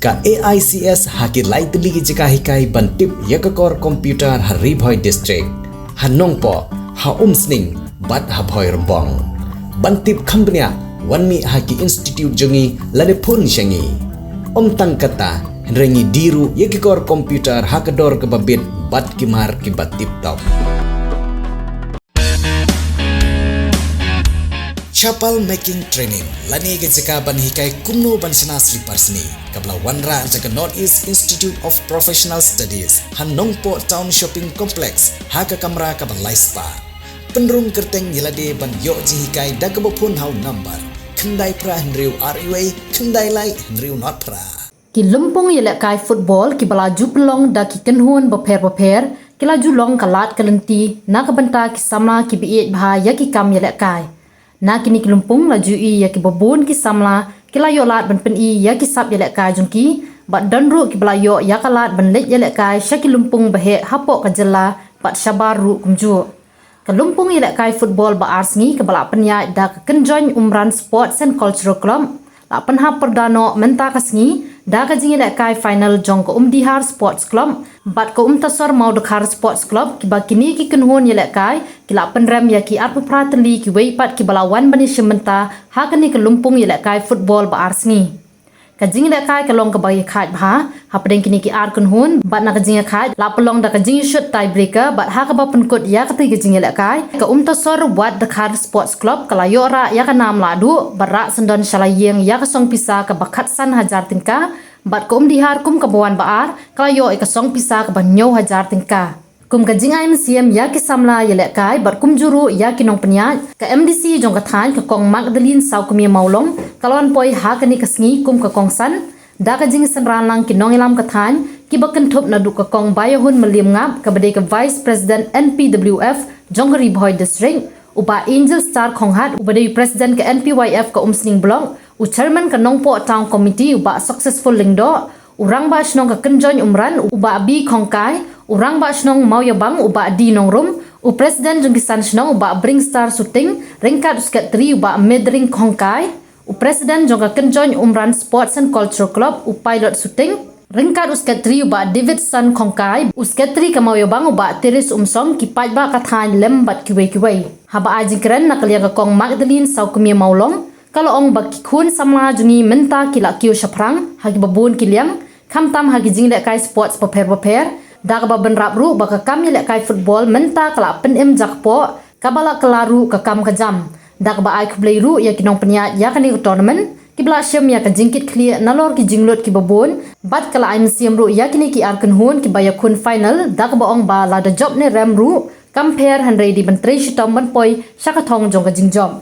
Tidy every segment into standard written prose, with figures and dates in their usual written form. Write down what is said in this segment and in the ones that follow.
ka AICS haki lai tili jika hikai bantip yakakor komputer Haribhoi district hanongpo ha umsning bat habhoi rembong bantip khambnya wanmi haki institute jongi lade pun syangi tang kata rengi diru yakakor komputer hakador kebabit bat kimar kibat tip top. Chapel making training lani ke jika ban hikai kumno ban sana slipper sni kabla wanra jaga North East Institute of Professional Studies Hanongpo Town Shopping Complex haka kamera ka ban laispa penrung kerteng yelade ban yo ji hikai dagabopun hau number kendai pra hendriu RUA kendai lai hendriu not pra ki lumpong yelak kai football ki balaju pelong da ki kenhun beper ki laju long kalat kalenti na ka banta ki samla ki biit bha ya ki kam yelak kai na kini ki lumpong laju i ya ki babun ki samla ki layo lat ban pen i ya ki sap yelak kai jungki bat danru ki balayo ya kalat ban lek yelak kai syaki lumpong behe hapok ka jela bat syabar ru kumju ka lumpong yelak kai football ba arsngi ke balak penya da ka kenjoin umran sports and cultural club la penha perdano menta kasngi da ka jingi lek kai final jong ko dihar sports club bat ko tasor mau dekhar sports club ki bakini ki kenhon yelek kai ki la penrem ya ki arpu prateli ki wei pat ki balawan bani sementa ha kani ke lumpung yelek kai football ba arsngi ka jingi lek kai ka long ka bagi khat bha ha pedeng kini ki ar kenhon bat na ka jingi khat la pelong da ka jingi shot tie breaker bat ha ka ba penkut ya ka ti ka jingi lek kai ka tasor wat dekhar sports club ka la yora ya ka nam la du barak sendon shalayeng ya ka song pisa ka bakat san hajar tingka bat ko dihar kum ka bawan baar ka yo ka song pisa ka banyo hajar tingka kum ka jingai msiam ya ki samla yelek kai bat kum juru ya ki nong penya ka MDC jong ka than ka kong Magdalene sau kumia maulong kalon poi ha ka ni ka sngi kum ka kong san da ka jing san ran lang ki nong ilam ka than ki bakan thop na du ka kong bayahun maliam ngap ka bade ka vice president NPWF jong Haribhoi district uba Angel Star Khonghat uba de president ka NPYF ka umsning blong u chairman ka Nongpo town committee uba successful lingdo urang ba shnong ka kenjoin umran uba bi khongkai urang ba shnong mauyabang uba di nongrum u president jengkisan shnong uba bring star shooting ringkat uskat 3 uba medring khongkai u president jong ka kenjoin umran sports and cultural club u pilot shooting ringkat uskat 3 uba Davidson khongkai uskat 3 ka mauyabang uba teris umsong ki pajba ka than lembat kiwe haba ajikran nakaliya ka kong Magdalene sau kumia maulong kalau ong baki kun samla jungi menta kila kiu shaprang hagi babun kiliang kam tam hagi jing lek kai sports paper da ka baben rabru baka kam lek kai football menta kala pen em jakpo kabala kelaru ka kam ka jam da ka ba ai kblei ru ya kinong penya ya kani tournament kibla syam ya ka jingkit clear nalor ki jinglot ki babun bat kala ai msiam ru ya kini ki arkan hun ki baya kun final da ka ba ong ba la da job ne rem ru compare hanrei di bentrei shitom ban poi shakathong jong ka jingjom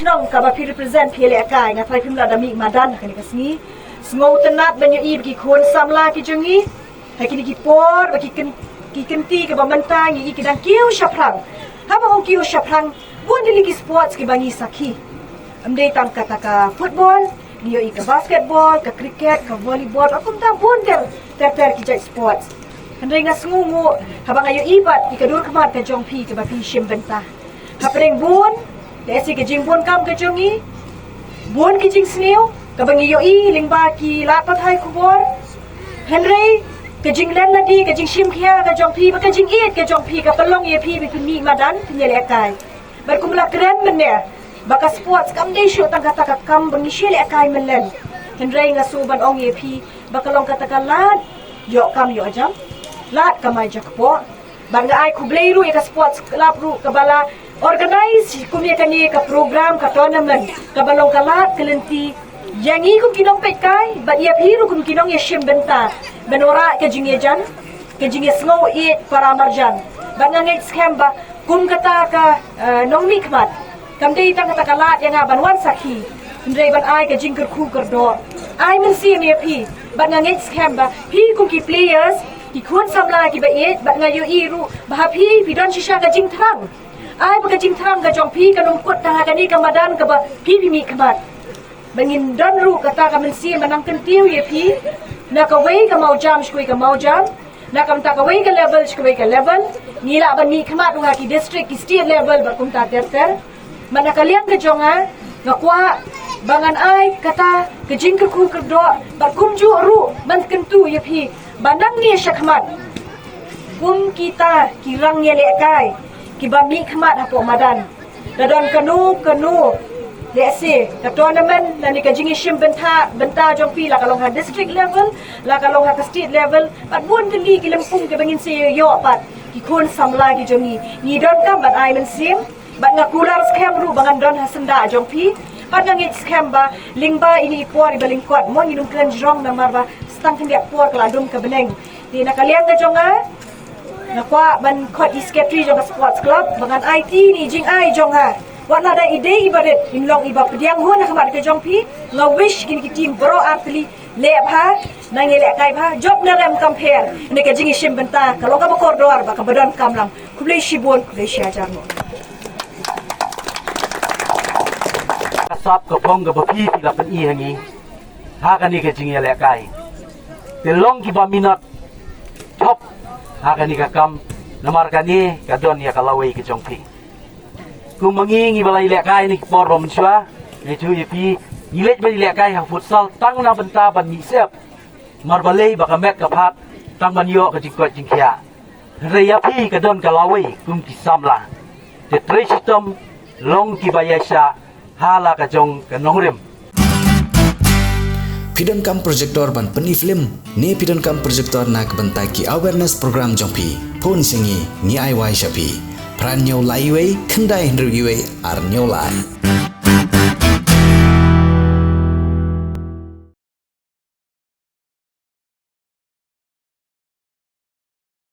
Nong ka ba pi represent pele akai nga thai phim la dami madan kani kasni sngo tenat banyo i ki khon samla ki jungi hakini ki por ba ki kenti ka ba manta ngi ki dang kiu shaprang ha ba kiu shaprang bon dili ki sports ki bangi sakhi amde tam kata ka football niyo i ka basketball ka cricket ka volleyball akum ta bon ter ki jai sports handai nga sngu ha ba ngayo ibat ki ka dur kmat ka jong pi ka ba pi shim benta ha preng bon desi ke jing bon kam ke jongi bon ke jing sneu ka bangi yo i lingba ki la pa thai khubor henry ke jing len na di ke jing shim khia ka jong pi ba ke jing it ke jong pi ka palong ye pi bi mi madan ni le kai Berkumlah keren mennya. Baka sports kam de show tang kata kam bengisi le kai melen. Hendrai ngasuban ong yepi baka long kata kalat yo kam yo jam. Lat kamai jakpo. Bangga ai ku bleiru ya sports club ru kabala organize kumia kani ka program ka tournament kabalong kalat kelenti yang i kum kinong pekai ba ia piru kum kinong ya shim benta benora ke jingyejan ke jingye snow it para marjan banga ngai scam ba kum kata ka nong mikmat kam dei tang kata kalat yang aban wan sakhi ndrei ban ai ke jingker khu kerdo ai men si me pi banga ngai scam ba pi kum ki players ki khun samla ki ba it ba ngayu iru ba pi don shisha ka jing thrang ai baka jing thrang ka jong pi ka nong kut tang kani ka madan ka ba pi mi kmat bangin don ru kata ka men si manang kentiu ye pi na ka wei ka mau jam shkui ka mau jam na kam ta ka wei ka level shkui ka level ngila ban mi kmat nga ki district ki state level ba kum ta ter mana kalian ka jonga ngakwa bangan ai kata ke jing ka ku kerdo ba kum ju ru ban kentu ye pi bandang ni shakmat kum kita kirang ye le kai ki ba mi kmat hapo madan dadon kanu Lese, ka tournament na ni ka jingi shim benta jong pi la kalong ha district level, la kalong ha ka state level, pat bun kali ki lempung ke bangin se yo pat ki kon samla ki jongi. Ni don kam bat ai men sim, bat nga kular scam ru bangan don ha senda jong pi. Pat nga ngit scam ba lingba ini ipor ba lingkot mo nginum klan jong na marba stang tindia por kala dum ka beneng. Ti na kalian ka jonga na kwa ban kot secretary jong ka sports club bangan IT ni jing ai jong ha. Wala da ide ibadet inlong iba pediang ho na kamat ke jong pi nga wish kini ki team bro atli le bha na ngele kai bha job na ram compare ne ka jingi shim benta kalau ka bakor doar ba ka badan kamlam kublei shibon kublei shajar mo sap ka phong ka bapi pi la pen i hangi ha ka ni ka jingi le kai te long ki ba minat top ha ka ni ka kam namar ka ni ka don ya kalawai ke jong pi kung mangingi balai lekai ni por rom chua ye chu ye pi ilet balai lekai ha futsal tang na benta ban ni sep mar balai ba ka mek ka phat tang ban yo ka jingkot jingkhia re ya pi ka don ka lawai kum ki samla te tre system long ki bayasha hala ka jong ka nongrem Pidon kam projector ban peni film ne pidon kam projector nak bentaki awareness program jongpi pon singi ni ai wai shapi Pran nyau lai wei kendai hendru yue ar nyau lai